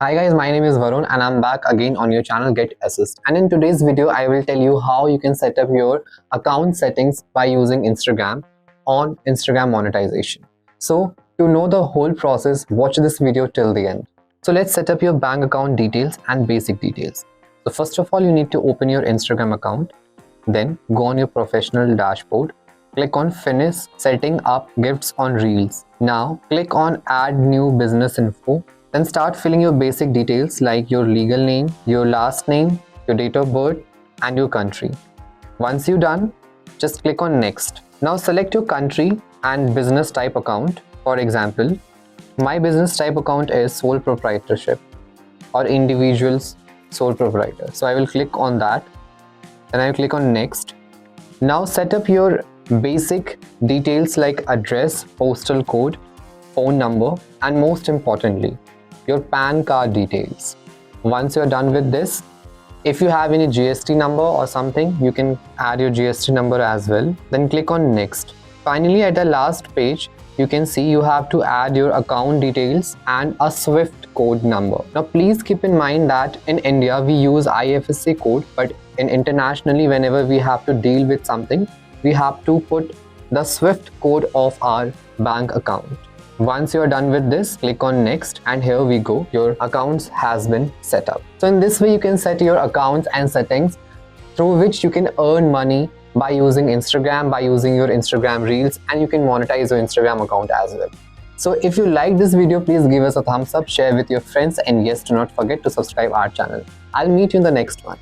Hi guys, my name is Varun and I'm back again on your channel GetAssist. And in today's video, I will tell you how you can set up your account settings by using Instagram on Instagram monetization. So to know the whole process, watch this video till the end. So let's set up your bank account details and basic details. So first of all, you need to open your Instagram account. Then go on your professional dashboard. Click on Finish Setting Up Gifts on Reels. Now click on Add New Business Info. Then start filling your basic details like your legal name, your last name, your date of birth, and your country. Once you're done, just click on Next. Now select your country and business type account. For example, my business type account is sole proprietorship or individuals sole proprietor. So I will click on that. Then I will click on Next. Now set up your basic details like address, postal code, phone number, and most importantly, your PAN card details. Once you're done with this, if you have any GST number or something, you can add your GST number as well. Then click on Next. Finally, at the last page, you can see you have to add your account details and a SWIFT code number. Now, please keep in mind that in India, we use IFSC code, but internationally, whenever we have to deal with something, we have to put the SWIFT code of our bank account. Once you are done with this, click on Next, and here we go. Your accounts has been set up. So in this way, you can set your accounts and settings through which you can earn money by using Instagram, by using your Instagram Reels, and you can monetize your Instagram account as well. So if you like this video, please give us a thumbs up, share with your friends, and yes, do not forget to subscribe our channel. I'll meet you in the next one.